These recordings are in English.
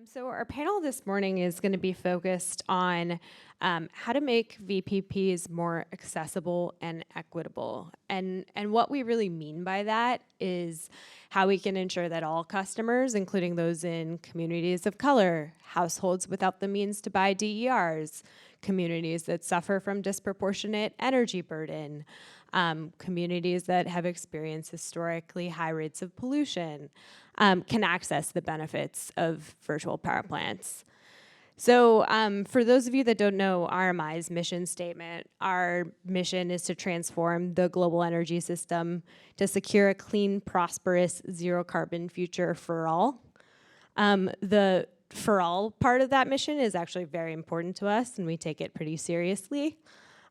So our panel this morning is going to be focused on how to make VPPs more accessible and equitable. And what we really mean by that is how we can ensure that all customers, including those in communities of color, households without the means to buy DERs, communities that suffer from disproportionate energy burden, communities that have experienced historically high rates of pollution, can access the benefits of virtual power plants. So for those of you that don't know RMI's mission statement, our mission is to transform the global energy system to secure a clean, prosperous, zero carbon future for all. The for all part of that mission is actually very important to us, and we take it pretty seriously.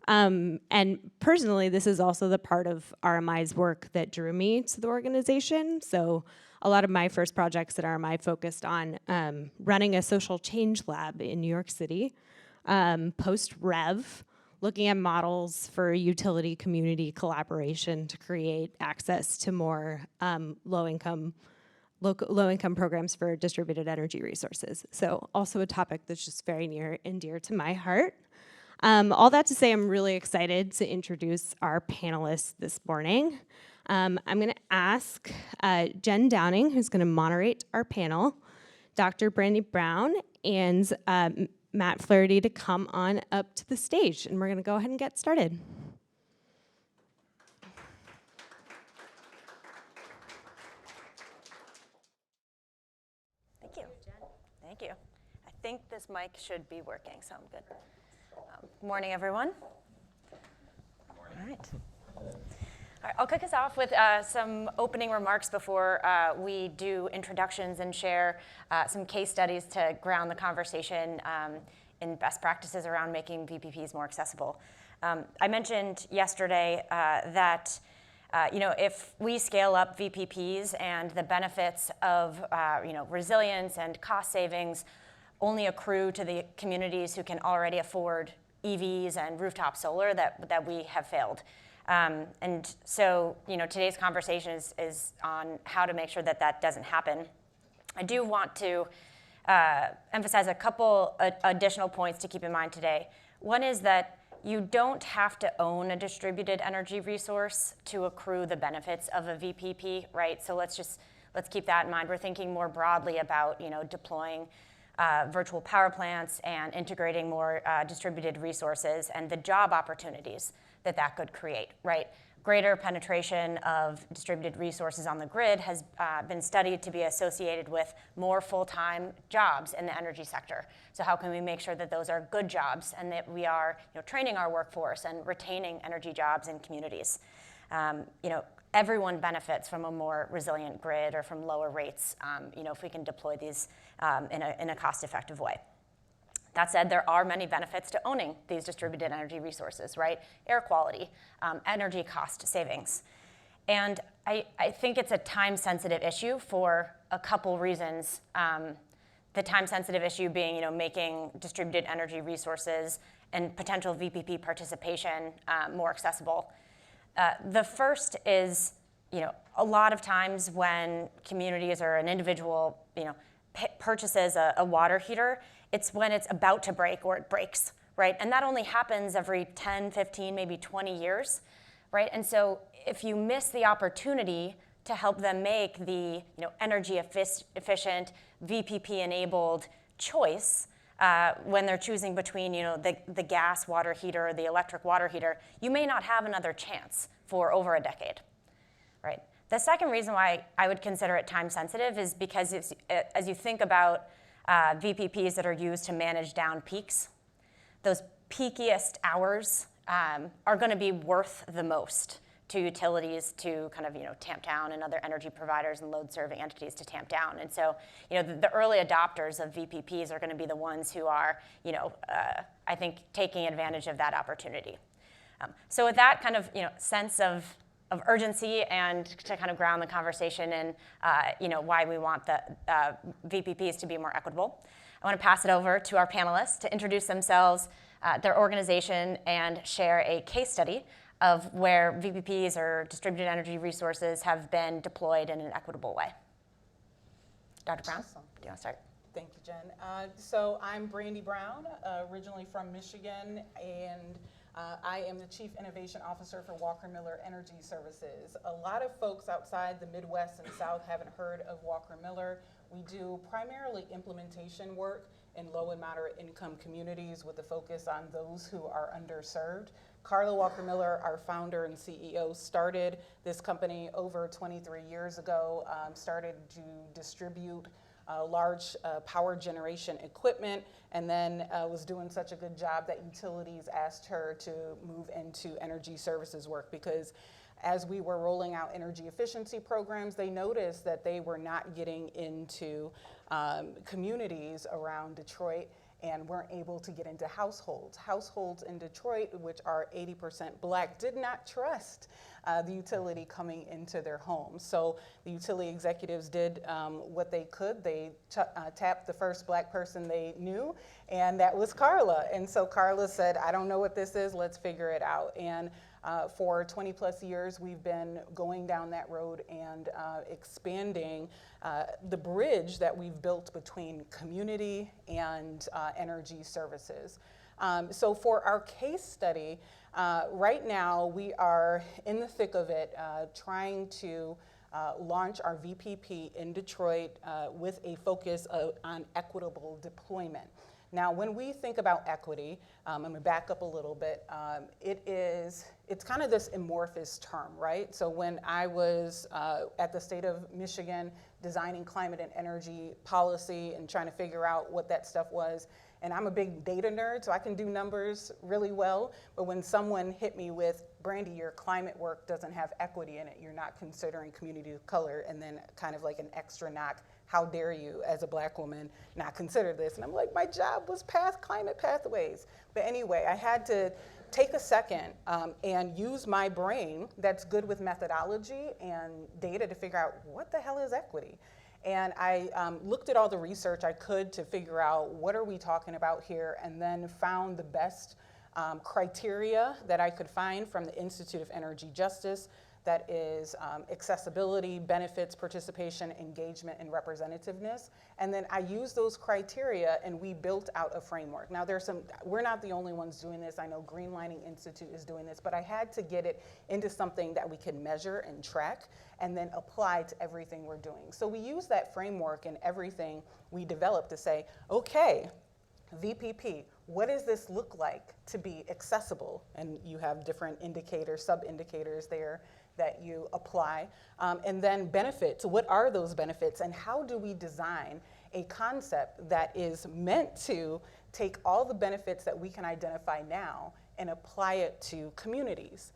And personally, this is also the part of RMI's work that drew me to the organization. So a lot of my first projects at RMI focused on running a social change lab in New York City, post-REV, looking at models for utility community collaboration to create access to more low-income programs for distributed energy resources. So also a topic that's just very near and dear to my heart. All that to say, I'm really excited to introduce our panelists this morning. I'm going to ask Jen Downing, who's going to moderate our panel, Dr. Brandy Brown, and Matt Flaherty to come on up to the stage. And we're going to go ahead and get started. Thank you. Thank you. I think this mic should be working, so I'm good. Good morning, everyone. Good morning. All right. All right, I'll kick us off with some opening remarks before we do introductions and share some case studies to ground the conversation in best practices around making VPPs more accessible. I mentioned yesterday that if we scale up VPPs and the benefits of resilience and cost savings only accrue to the communities who can already afford EVs and rooftop solar, that we have failed. And so, today's conversation is on how to make sure that that doesn't happen. I do want to emphasize a couple additional points to keep in mind today. One is that you don't have to own a distributed energy resource to accrue the benefits of a VPP, right? So let's keep that in mind. We're thinking more broadly about, deploying virtual power plants and integrating more distributed resources and the job opportunities that could create, right? Greater penetration of distributed resources on the grid has been studied to be associated with more full-time jobs in the energy sector. So how can we make sure that those are good jobs and that we are training our workforce and retaining energy jobs in communities? Everyone benefits from a more resilient grid or from lower rates, if we can deploy these in a cost-effective way. That said, there are many benefits to owning these distributed energy resources, right? Air quality, energy cost savings. And I think it's a time-sensitive issue for a couple reasons. The time-sensitive issue being, making distributed energy resources and potential VPP participation more accessible. The first is, a lot of times when communities or an individual, purchases a water heater, it's when it's about to break or it breaks, right? And that only happens every 10, 15, maybe 20 years, right? And so if you miss the opportunity to help them make the energy efficient, VPP-enabled choice when they're choosing between the gas water heater or the electric water heater, you may not have another chance for over a decade, right? The second reason why I would consider it time sensitive is because as you think about VPPs that are used to manage down peaks, those peakiest hours are going to be worth the most to utilities to kind of tamp down, and other energy providers and load serving entities to tamp down. And so the early adopters of VPPs are going to be the ones who are I think taking advantage of that opportunity. So with that kind of sense of urgency and to kind of ground the conversation in why we want the VPPs to be more equitable, I want to pass it over to our panelists to introduce themselves, their organization, and share a case study of where VPPs or distributed energy resources have been deployed in an equitable way. Dr. Brown, do you want to start? Thank you, Jen. So I'm Brandy Brown, originally from Michigan, and I am the Chief Innovation Officer for Walker Miller Energy Services. A lot of folks outside the Midwest and South haven't heard of Walker Miller. We do primarily implementation work in low and moderate income communities with a focus on those who are underserved. Carla Walker Miller, our founder and CEO, started this company over 23 years ago, started to distribute large power generation equipment, and then was doing such a good job that utilities asked her to move into energy services work, because as we were rolling out energy efficiency programs, they noticed that they were not getting into communities around Detroit and weren't able to get into households. Households in Detroit, which are 80% Black, did not trust the utility coming into their homes. So the utility executives did what they could. They tapped the first Black person they knew, and that was Carla. And so Carla said, I don't know what this is, let's figure it out. And for 20 plus years, we've been going down that road and expanding the bridge that we've built between community and energy services. So for our case study, right now we are in the thick of it, trying to launch our VPP in Detroit with a focus on equitable deployment. Now, when we think about equity, I'm gonna back up a little bit, it's kind of this amorphous term, right? So when I was at the state of Michigan designing climate and energy policy and trying to figure out what that stuff was, and I'm a big data nerd, so I can do numbers really well, but when someone hit me with, Brandy, your climate work doesn't have equity in it, you're not considering community of color, and then kind of like an extra knock, how dare you, as a Black woman, not consider this? And I'm like, my job was climate pathways. But anyway, I had to take a second and use my brain that's good with methodology and data to figure out what the hell is equity. And I looked at all the research I could to figure out what are we talking about here, and then found the best criteria that I could find from the Institute of Energy Justice. That is accessibility, benefits, participation, engagement, and representativeness. And then I used those criteria and we built out a framework. Now we're not the only ones doing this. I know Greenlining Institute is doing this, but I had to get it into something that we can measure and track and then apply to everything we're doing. So we use that framework in everything we develop to say, okay, VPP, what does this look like to be accessible? And you have different indicators, sub-indicators there that you apply. And then benefits, what are those benefits and how do we design a concept that is meant to take all the benefits that we can identify now and apply it to communities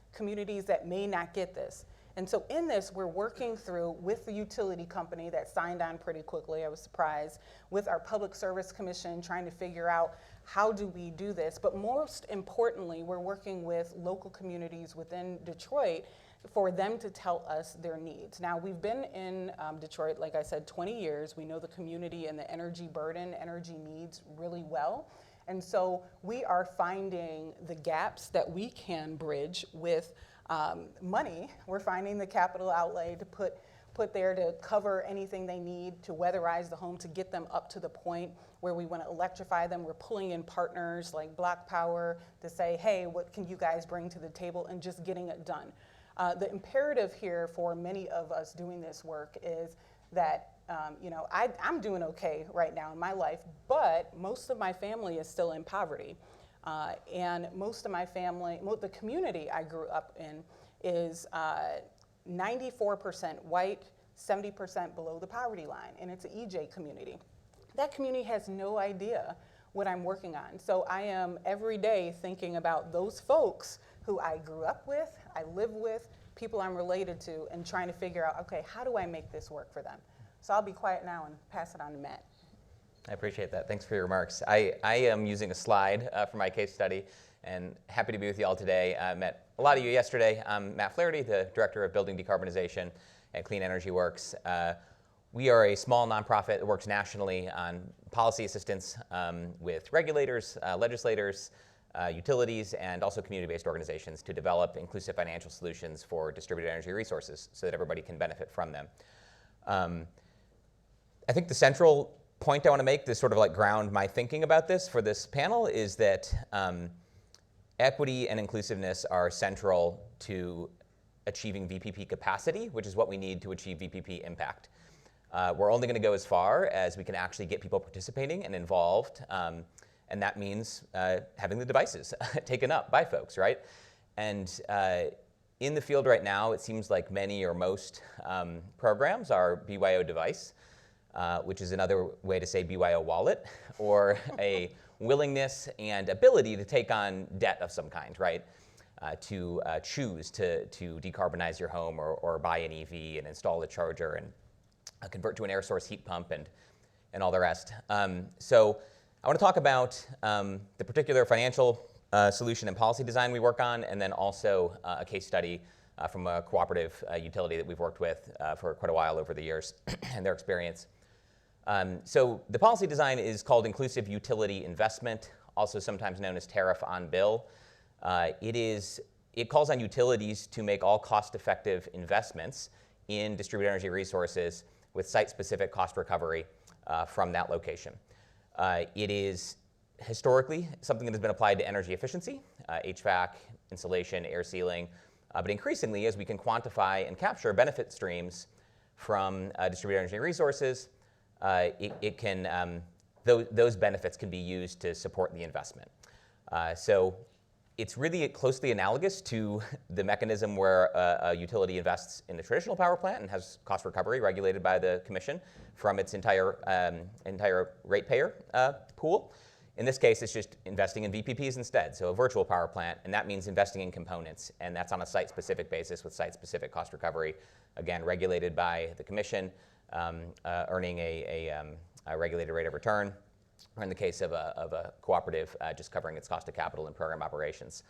that may not get this. And so in this, we're working through with the utility company that signed on pretty quickly, I was surprised, with our Public Service Commission, trying to figure out how do we do this. But most importantly, we're working with local communities within Detroit for them to tell us their needs. Now, we've been in Detroit, like I said, 20 years. We know the community and the energy burden, energy needs really well. And so we are finding the gaps that we can bridge with money. We're finding the capital outlay to put there to cover anything they need to weatherize the home, to get them up to the point where we want to electrify them. We're pulling in partners like Black Power to say, hey, what can you guys bring to the table, and just getting it done. The imperative here for many of us doing this work is that I'm doing okay right now in my life, but most of my family is still in poverty. And most of my family, the community I grew up in is 94% white, 70% below the poverty line, and it's an EJ community. That community has no idea what I'm working on. So I am every day thinking about those folks who I grew up with, I live with, people I'm related to, and trying to figure out, okay, how do I make this work for them? So I'll be quiet now and pass it on to Matt. I appreciate that. Thanks for your remarks. I am using a slide for my case study, and happy to be with you all today. I met a lot of you yesterday. I'm Matt Flaherty, the Director of Building Decarbonization at Clean Energy Works. We are a small nonprofit that works nationally on policy assistance with regulators, legislators, utilities, and also community-based organizations to develop inclusive financial solutions for distributed energy resources so that everybody can benefit from them. I think the central point I want to make, this sort of like ground my thinking about this for this panel, is that equity and inclusiveness are central to achieving VPP capacity, which is what we need to achieve VPP impact. We're only going to go as far as we can actually get people participating and involved, and that means having the devices taken up by folks, right? And in the field right now, it seems like many or most programs are BYO device, which is another way to say BYO wallet, or a willingness and ability to take on debt of some kind, right? To choose to decarbonize your home or buy an EV and install a charger and convert to an air source heat pump and all the rest. So I want to talk about the particular financial solution and policy design we work on, and then also a case study from a cooperative utility that we've worked with for quite a while over the years and their experience. So the policy design is called inclusive utility investment, also sometimes known as tariff on bill. It calls on utilities to make all cost-effective investments in distributed energy resources with site-specific cost recovery from that location. It is historically something that has been applied to energy efficiency, HVAC, insulation, air sealing, but increasingly, as we can quantify and capture benefit streams from distributed energy resources, those benefits can be used to support the investment. So it's really closely analogous to the mechanism where a utility invests in the traditional power plant and has cost recovery regulated by the commission from its entire ratepayer pool. In this case, it's just investing in VPPs instead, so a virtual power plant, and that means investing in components, and that's on a site-specific basis with site-specific cost recovery, again, regulated by the commission, earning a regulated rate of return, or in the case of a cooperative, just covering its cost of capital and program operations.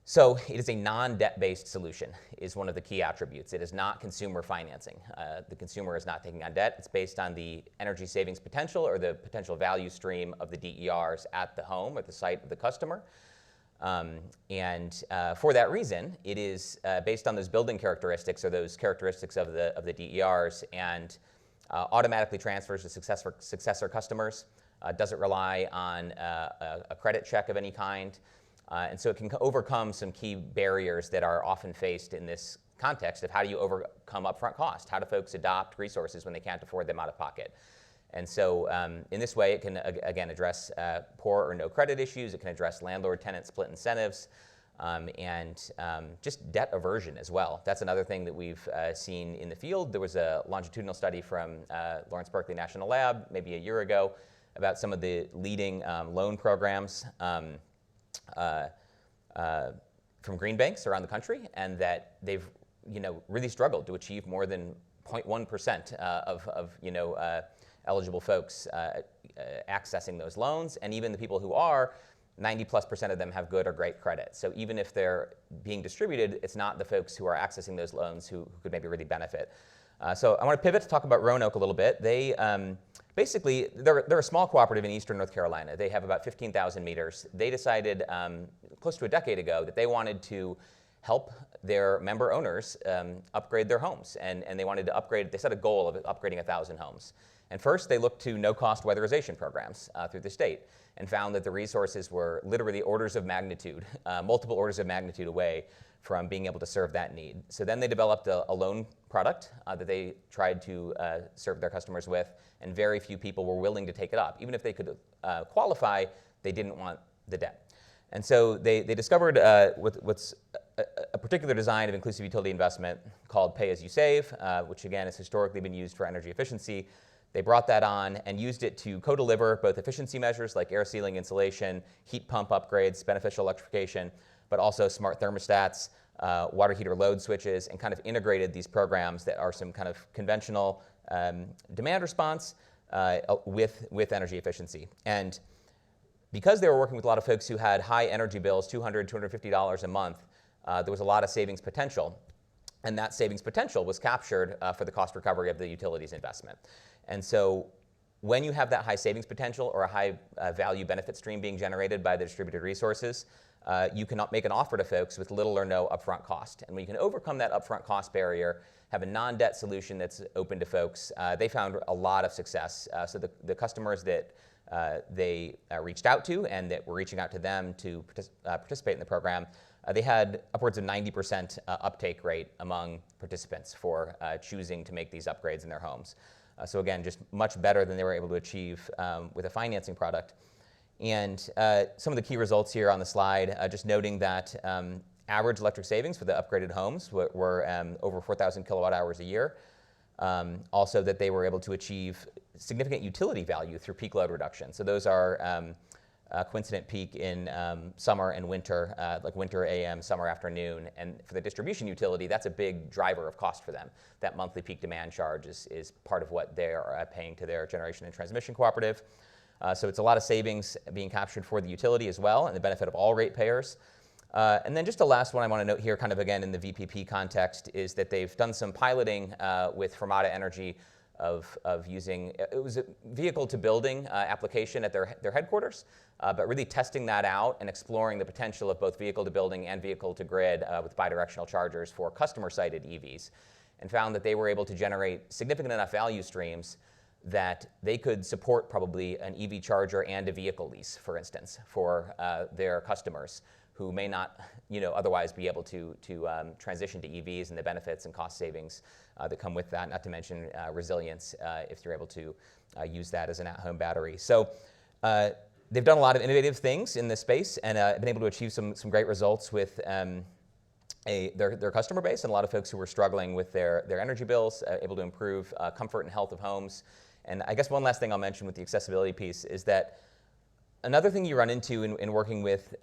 So it is a non-debt-based solution, is one of the key attributes. It is not consumer financing. The consumer is not taking on debt. It's based on the energy savings potential or the potential value stream of the DERs at the home or the site of the customer. For that reason, it is based on those building characteristics or those characteristics of the DERs and automatically transfers to successor customers, doesn't rely on a credit check of any kind. And so it can overcome some key barriers that are often faced in this context of how do you overcome upfront cost? How do folks adopt resources when they can't afford them out of pocket? And so in this way, it can, again, address poor or no credit issues. It can address landlord-tenant split incentives and just debt aversion as well. That's another thing that we've seen in the field. There was a longitudinal study from Lawrence Berkeley National Lab maybe a year ago about some of the leading loan programs from green banks around the country, and that they've really struggled to achieve more than 0.1% of eligible folks accessing those loans, and even the people who are, 90+% of them have good or great credit. So even if they're being distributed, it's not the folks who are accessing those loans who could maybe really benefit. So I want to pivot to talk about Roanoke a little bit. They basically, they're a small cooperative in eastern North Carolina. They have about 15,000 meters. They decided close to a decade ago that they wanted to help their member owners upgrade their homes. And they wanted to upgrade, they set a goal of upgrading 1,000 homes. And first, they looked to no-cost weatherization programs through the state and found that the resources were literally orders of magnitude, multiple orders of magnitude away from being able to serve that need. So then they developed a loan product that they tried to serve their customers with, and very few people were willing to take it up. Even if they could qualify, they didn't want the debt. And so they discovered what's a particular design of inclusive utility investment called Pay As You Save, which again has historically been used for energy efficiency. They brought that on and used it to co-deliver both efficiency measures like air sealing, insulation, heat pump upgrades, beneficial electrification, but also smart thermostats, water heater load switches, and kind of integrated these programs that are some kind of conventional demand response with energy efficiency. And because they were working with a lot of folks who had high energy bills, $200, $250 a month, there was a lot of savings potential. And that savings potential was captured for the cost recovery of the utilities investment. And so when you have that high savings potential or a high value benefit stream being generated by the distributed resources, you can make an offer to folks with little or no upfront cost. And when you can overcome that upfront cost barrier, have a non-debt solution that's open to folks, they found a lot of success. So the customers that they reached out to and that were reaching out to them to participate in the program, they had upwards of 90% uptake rate among participants for choosing to make these upgrades in their homes. So again, just much better than they were able to achieve with a financing product. And some of the key results here on the slide, just noting that average electric savings for the upgraded homes were over 4,000 kilowatt hours a year. Also that they were able to achieve significant utility value through peak load reduction. So those are coincident peak in summer and winter, like winter AM, summer afternoon. And for the distribution utility, that's a big driver of cost for them. That monthly peak demand charge is part of what they are paying to their generation and transmission cooperative. So it's a lot of savings being captured for the utility as well, and the benefit of all ratepayers. And then just the last one I want to note here, kind of again in the VPP context, is that they've done some piloting with Fermata Energy of using, it was a vehicle to building application at their headquarters, but really testing that out and exploring the potential of both vehicle to building and vehicle to grid with bidirectional chargers for customer-sited EVs, and found that they were able to generate significant enough value streams that they could support probably an EV charger and a vehicle lease, for instance, for their customers who may not, otherwise be able to transition to EVs and the benefits and cost savings that come with that, not to mention resilience if you're able to use that as an at-home battery. So they've done a lot of innovative things in this space and been able to achieve some great results with their customer base and a lot of folks who were struggling with their energy bills, able to improve comfort and health of homes. And I guess one last thing I'll mention with the accessibility piece is that another thing you run into in working with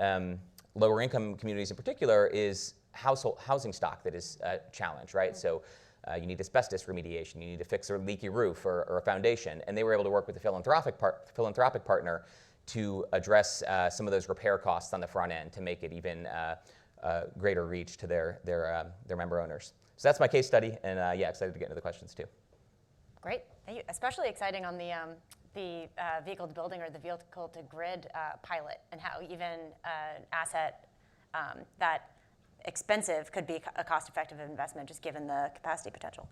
lower income communities in particular is housing stock that is challenged, right? So you need asbestos remediation, you need to fix a leaky roof or a foundation. And they were able to work with a philanthropic partner to address some of those repair costs on the front end to make it even greater reach to their member owners. So that's my case study, and yeah, excited to get into the questions too. Great, thank you. Especially exciting on the vehicle to building or the vehicle to grid pilot, and how even an asset that expensive could be a cost-effective investment just given the capacity potential.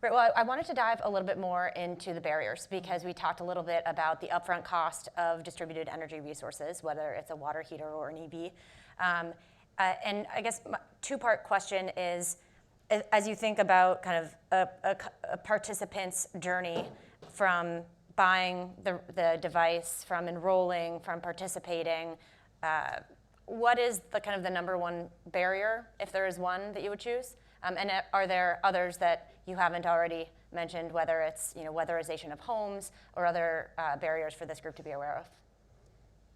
Right, well, I wanted to dive a little bit more into the barriers because we talked a little bit about the upfront cost of distributed energy resources, whether it's a water heater or an EV. And I guess my two-part question is, as you think about kind of a participant's journey from buying the device, from enrolling, from participating, what is the kind of the number one barrier, if there is one, that you would choose? And are there others that you haven't already mentioned, whether it's weatherization of homes or other barriers for this group to be aware of?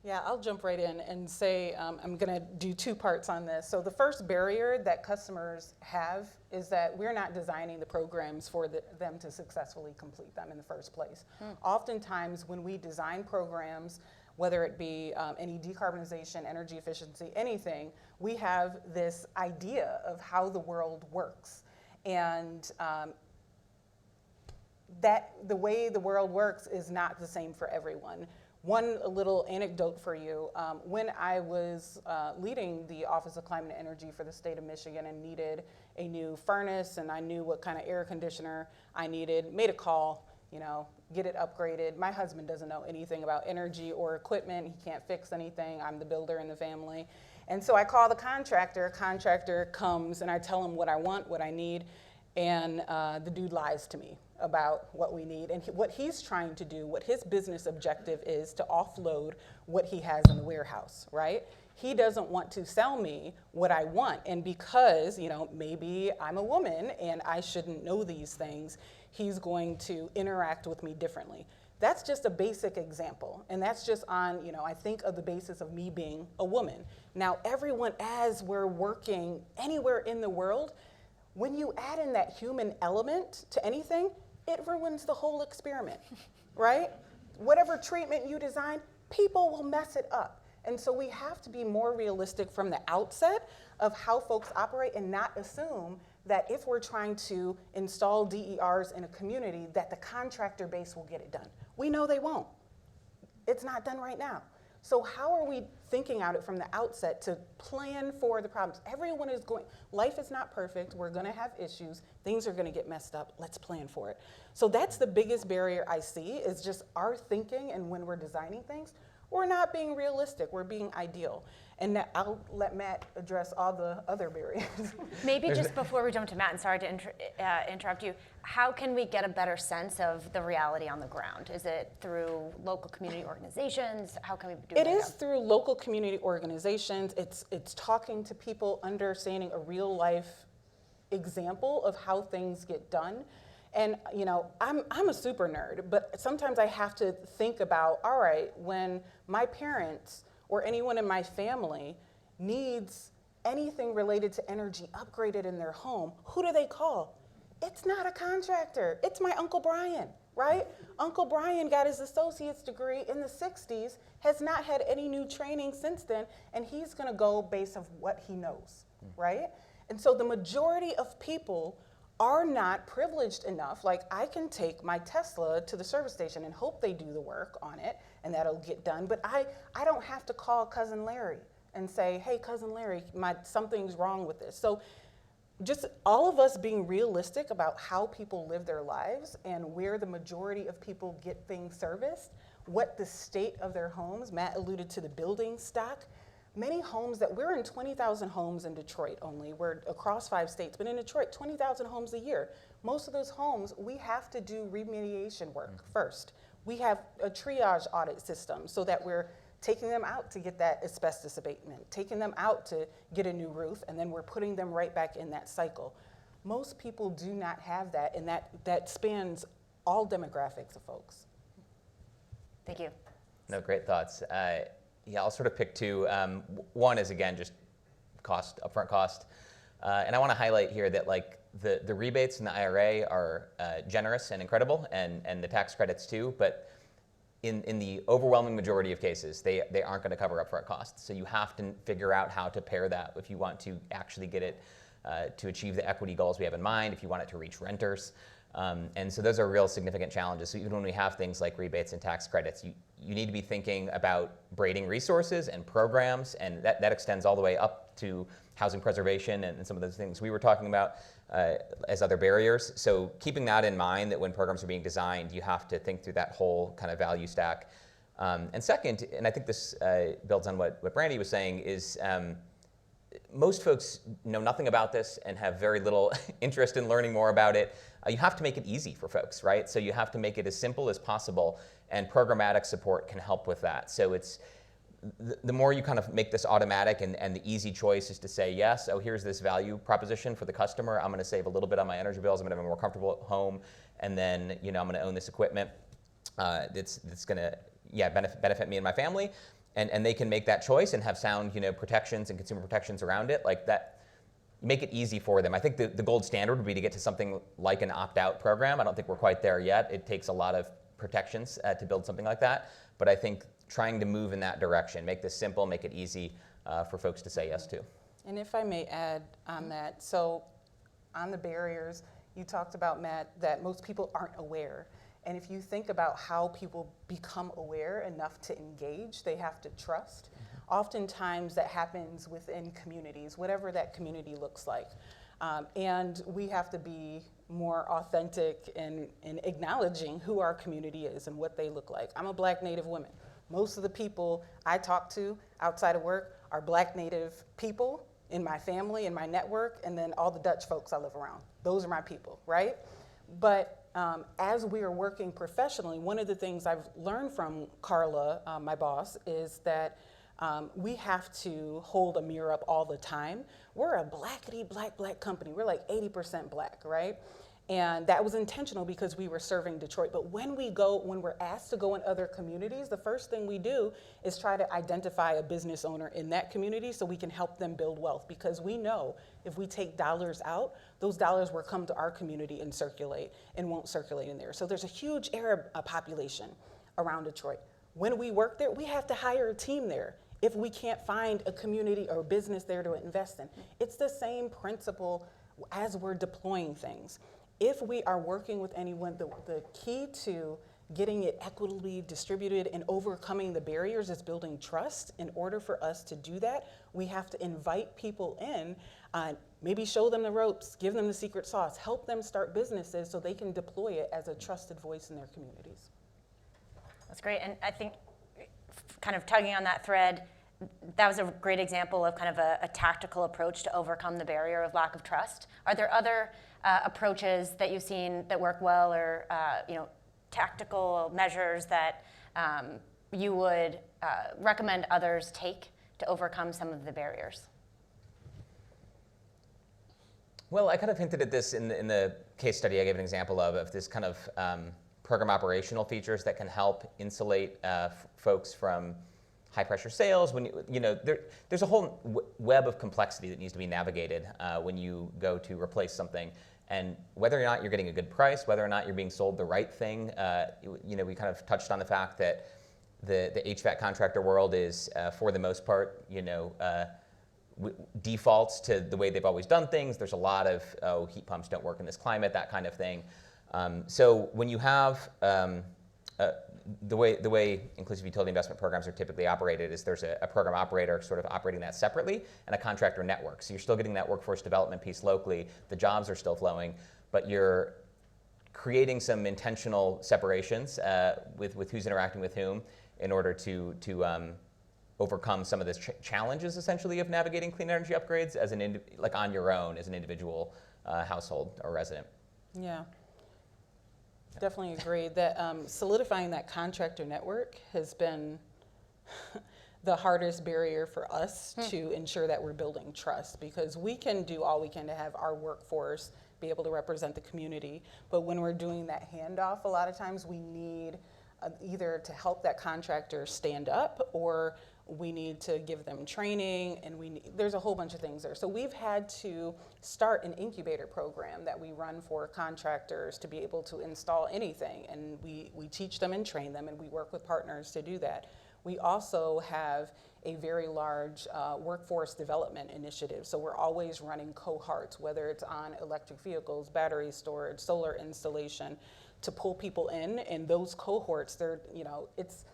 Yeah, I'll jump right in and say I'm going to do two parts on this. So the first barrier that customers have is that we're not designing the programs for them to successfully complete them in the first place. Oftentimes when we design programs, whether it be any decarbonization, energy efficiency, anything, we have this idea of how the world works. And that the way the world works is not the same for everyone. One little anecdote for you, when I was leading the Office of Climate and Energy for the state of Michigan and needed a new furnace and I knew what kind of air conditioner I needed, made a call, get it upgraded. My husband doesn't know anything about energy or equipment. He can't fix anything. I'm the builder in the family. And so I call the contractor comes and I tell him what I want, what I need, and the dude lies to me about what we need. And what he's trying to do, what his business objective is to offload what he has in the warehouse, right? He doesn't want to sell me what I want. And because, maybe I'm a woman and I shouldn't know these things, he's going to interact with me differently. That's just a basic example. And that's just on, I think of the basis of me being a woman. Now, everyone, as we're working anywhere in the world, when you add in that human element to anything, it ruins the whole experiment, right? Whatever treatment you design, people will mess it up. And so we have to be more realistic from the outset of how folks operate and not assume that if we're trying to install DERs in a community, that the contractor base will get it done. We know they won't. It's not done right now. So how are we thinking out it from the outset to plan for the problems? Everyone is going, life is not perfect. We're gonna have issues. Things are gonna get messed up. Let's plan for it. So that's the biggest barrier I see, is just our thinking, and when we're designing things, we're not being realistic, we're being ideal. And that, I'll let Matt address all the other barriers. Maybe just before we jump to Matt, and sorry to interrupt you, how can we get a better sense of the reality on the ground? Is it through local community organizations? How can we do that? It is through local community organizations. It's talking to people, understanding a real life example of how things get done. And you know, I'm a super nerd, but sometimes I have to think about, all right, when my parents or anyone in my family needs anything related to energy upgraded in their home, who do they call? It's not a contractor, it's my Uncle Brian, right? Uncle Brian got his associate's degree in the 60s, has not had any new training since then, and he's gonna go based on what he knows, right? And so the majority of people are not privileged enough. Like, I can take my Tesla to the service station and hope they do the work on it and that'll get done, but I don't have to call Cousin Larry and say, hey, Cousin Larry, something's wrong with this. So just all of us being realistic about how people live their lives and where the majority of people get things serviced, what the state of their homes, Matt alluded to the building stock. Many homes that we're in 20,000 homes in Detroit only. We're across 5 states, but in Detroit, 20,000 homes a year. Most of those homes, we have to do remediation work first. We have a triage audit system so that we're taking them out to get that asbestos abatement, taking them out to get a new roof, and then we're putting them right back in that cycle. Most people do not have that, and that spans all demographics of folks. Thank you. No, great thoughts. Yeah, I'll sort of pick two. One is, again, just cost, upfront cost. And I want to highlight here that like the rebates in the IRA are generous and incredible, and the tax credits too, but in the overwhelming majority of cases, they aren't going to cover upfront costs. So you have to figure out how to pair that if you want to actually get it to achieve the equity goals we have in mind, if you want it to reach renters. And so those are real significant challenges. So even when we have things like rebates and tax credits, you need to be thinking about braiding resources and programs, and that extends all the way up to housing preservation and some of those things we were talking about as other barriers. So keeping that in mind, that when programs are being designed, you have to think through that whole kind of value stack. And second, and I think this builds on what Brandy was saying, is most folks know nothing about this and have very little interest in learning more about it. You have to make it easy for folks, right? So you have to make it as simple as possible, and programmatic support can help with that. So it's the more you kind of make this automatic, and the easy choice is to say, yes, oh, here's this value proposition for the customer. I'm going to save a little bit on my energy bills. I'm going to have a more comfortable home, and then I'm going to own this equipment that's going to benefit me and my family. And they can make that choice and have sound protections and consumer protections around it like that. Make it easy for them. I think the gold standard would be to get to something like an opt-out program. I don't think we're quite there yet. It takes a lot of protections to build something like that. But I think trying to move in that direction, make this simple, make it easy for folks to say yes to. And if I may add on that, so on the barriers, you talked about, Matt, that most people aren't aware. And if you think about how people become aware enough to engage, they have to trust. Oftentimes that happens within communities, whatever that community looks like. And we have to be more authentic in acknowledging who our community is and what they look like. I'm a Black Native woman. Most of the people I talk to outside of work are Black Native people in my family, in my network, and then all the Dutch folks I live around. Those are my people, right? But as we are working professionally, one of the things I've learned from Carla, my boss, is that we have to hold a mirror up all the time. We're a black company. We're like 80% Black, right? And that was intentional because we were serving Detroit. But when we're asked to go in other communities, the first thing we do is try to identify a business owner in that community so we can help them build wealth, because we know if we take dollars out, those dollars will come to our community and circulate and won't circulate in there. So there's a huge Arab population around Detroit. When we work there, we have to hire a team there if we can't find a community or business there to invest in. It's the same principle as we're deploying things. If we are working with anyone, the key to getting it equitably distributed and overcoming the barriers is building trust. In order for us to do that, we have to invite people in, maybe show them the ropes, give them the secret sauce, help them start businesses so they can deploy it as a trusted voice in their communities. That's great, and I think kind of tugging on that thread, that was a great example of kind of a tactical approach to overcome the barrier of lack of trust. Are there other approaches that you've seen that work well, or tactical measures that you would recommend others take to overcome some of the barriers? Well, I kind of hinted at this in the case study I gave an example of this kind of program operational features that can help insulate folks from high pressure sales. When there's a whole web of complexity that needs to be navigated when you go to replace something. And whether or not you're getting a good price, whether or not you're being sold the right thing, we kind of touched on the fact that the HVAC contractor world is, for the most part, defaults to the way they've always done things. There's a lot of, heat pumps don't work in this climate, that kind of thing. So when you have the way inclusive utility investment programs are typically operated is there's a program operator sort of operating that separately and a contractor network. So you're still getting that workforce development piece locally. The jobs are still flowing, but you're creating some intentional separations with who's interacting with whom in order to overcome some of the challenges essentially of navigating clean energy upgrades as on your own as an individual household or resident. Yeah. Definitely agree that solidifying that contractor network has been the hardest barrier for us to ensure that we're building trust, because we can do all we can to have our workforce be able to represent the community. But when we're doing that handoff, a lot of times we need either to help that contractor stand up, or we need to give them training, and there's a whole bunch of things there. So we've had to start an incubator program that we run for contractors to be able to install anything, and we teach them and train them, and we work with partners to do that. We also have a very large workforce development initiative. So we're always running cohorts, whether it's on electric vehicles, battery storage, solar installation, to pull people in. And those cohorts, it's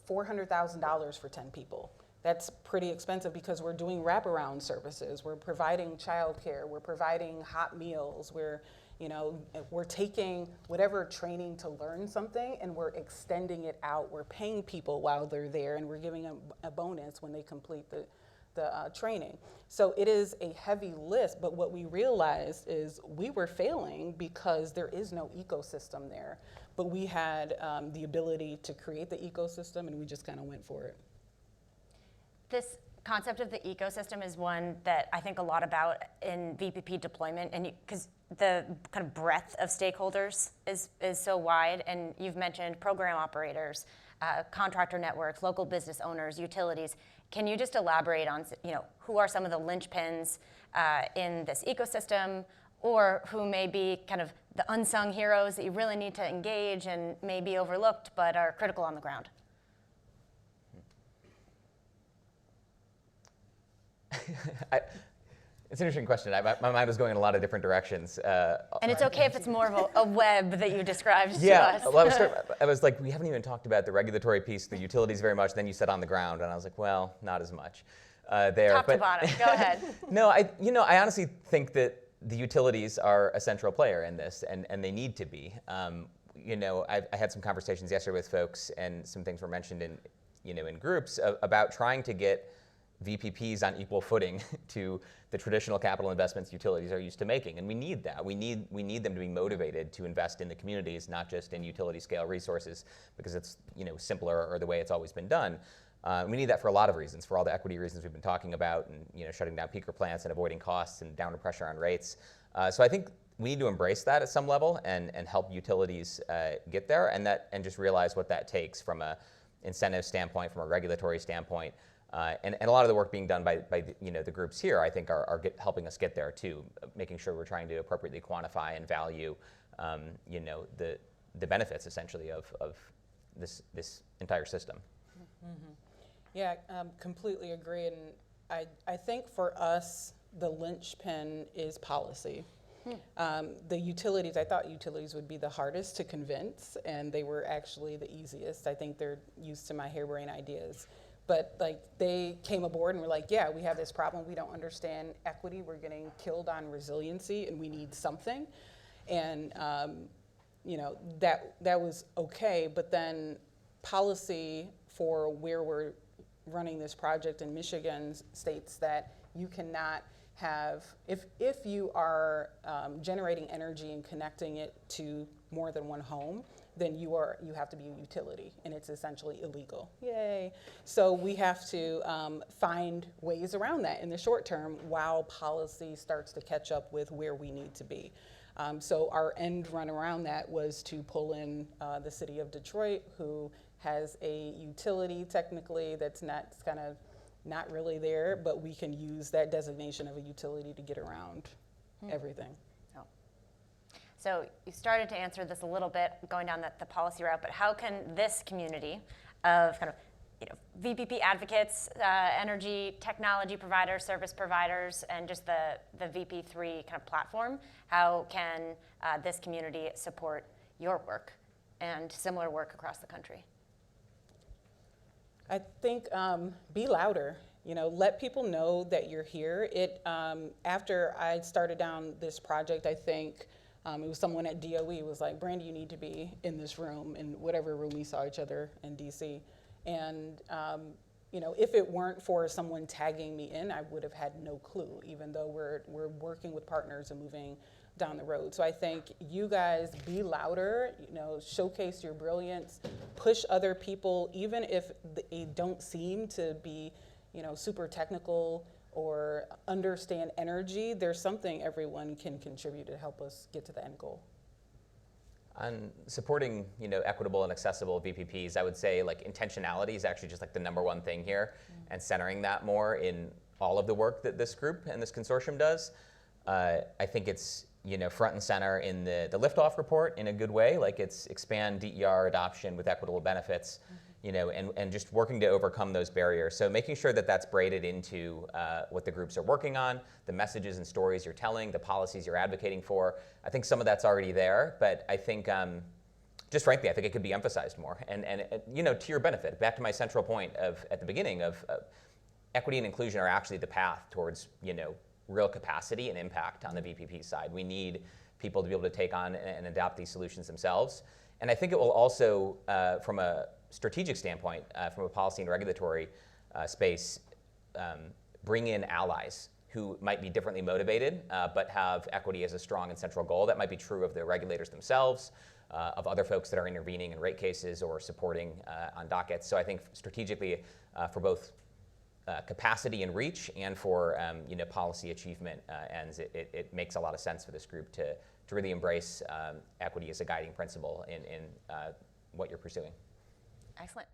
$400,000 for 10 people. That's pretty expensive because we're doing wraparound services. We're providing childcare. We're providing hot meals. We're taking whatever training to learn something, and we're extending it out. We're paying people while they're there, and we're giving them a bonus when they complete the training. So it is a heavy list, but what we realized is we were failing because there is no ecosystem there. But we had the ability to create the ecosystem, and we just kind of went for it. This concept of the ecosystem is one that I think a lot about in VPP deployment, and because the kind of breadth of stakeholders is so wide, and you've mentioned program operators, contractor networks, local business owners, utilities. Can you just elaborate on who are some of the linchpins in this ecosystem, or who may be kind of the unsung heroes that you really need to engage and may be overlooked but are critical on the ground? It's an interesting question. My mind was going in a lot of different directions. And it's okay if it's more of a web that you described to us. Yeah, well, I was like, we haven't even talked about the regulatory piece, the utilities very much. Then you said on the ground, and I was like, well, not as much there. Top to bottom, go ahead. No, I honestly think that the utilities are a central player in this, and they need to be. I had some conversations yesterday with folks, and some things were mentioned in groups about trying to get VPPs on equal footing to the traditional capital investments utilities are used to making, and we need that. We need them to be motivated to invest in the communities, not just in utility scale resources, because it's simpler or the way it's always been done. We need that for a lot of reasons, for all the equity reasons we've been talking about, and shutting down peaker plants and avoiding costs and downward pressure on rates. So I think we need to embrace that at some level and help utilities get there, and just realize what that takes from a incentive standpoint, from a regulatory standpoint. And a lot of the work being done by the groups here, I think, are helping us get there too, making sure we're trying to appropriately quantify and value, the benefits essentially of this entire system. Mm-hmm. Yeah, completely agree. And I think for us, the linchpin is policy. The utilities, I thought utilities would be the hardest to convince, and they were actually the easiest. I think they're used to my harebrained ideas. But like, they came aboard and were like, yeah, we have this problem. We don't understand equity. We're getting killed on resiliency, and we need something. And you know, that was okay. But then policy for where we're running this project in Michigan states that you cannot have, if you are generating energy and connecting it to more than one home, then you have to be a utility, and it's essentially illegal. Yay. So we have to find ways around that in the short term while policy starts to catch up with where we need to be. So our end run around that was to pull in the city of Detroit, who has a utility technically that's not really there, but we can use that designation of a utility to get around everything. Oh. So you started to answer this a little bit going down the policy route, but how can this community of kind of, you know, VPP advocates, energy technology providers, service providers, and just the VP3 kind of platform, how can this community support your work and similar work across the country? I think be louder. You know, let people know that you're here. After I started down this project, I think it was someone at DOE was like, Brandy, you need to be in this room, in whatever room we saw each other in DC. And you know, if it weren't for someone tagging me in, I would have had no clue, even though we're working with partners and moving down the road. So I think you guys be louder, you know, showcase your brilliance, push other people, even if they don't seem to be, you know, super technical or understand energy. There's something everyone can contribute to help us get to the end goal. On supporting, you know, equitable and accessible VPPs, I would say like intentionality is actually just like the number one thing here, and centering that more in all of the work that this group and this consortium does. I think it's, you know, front and center in the liftoff report in a good way, like it's expand DER adoption with equitable benefits, you know, and just working to overcome those barriers. So making sure that that's braided into what the groups are working on, the messages and stories you're telling, the policies you're advocating for. I think some of that's already there, but I think, just frankly, I think it could be emphasized more. And you know, to your benefit, back to my central point at the beginning of equity and inclusion are actually the path towards, you know, real capacity and impact on the VPP side. We need people to be able to take on and adopt these solutions themselves. And I think it will also, from a strategic standpoint, from a policy and regulatory space, bring in allies who might be differently motivated, but have equity as a strong and central goal. That might be true of the regulators themselves, of other folks that are intervening in rate cases or supporting on dockets. So I think strategically, for both capacity and reach, and for you know, policy achievement ends, it makes a lot of sense for this group to really embrace equity as a guiding principle in what you're pursuing. Excellent.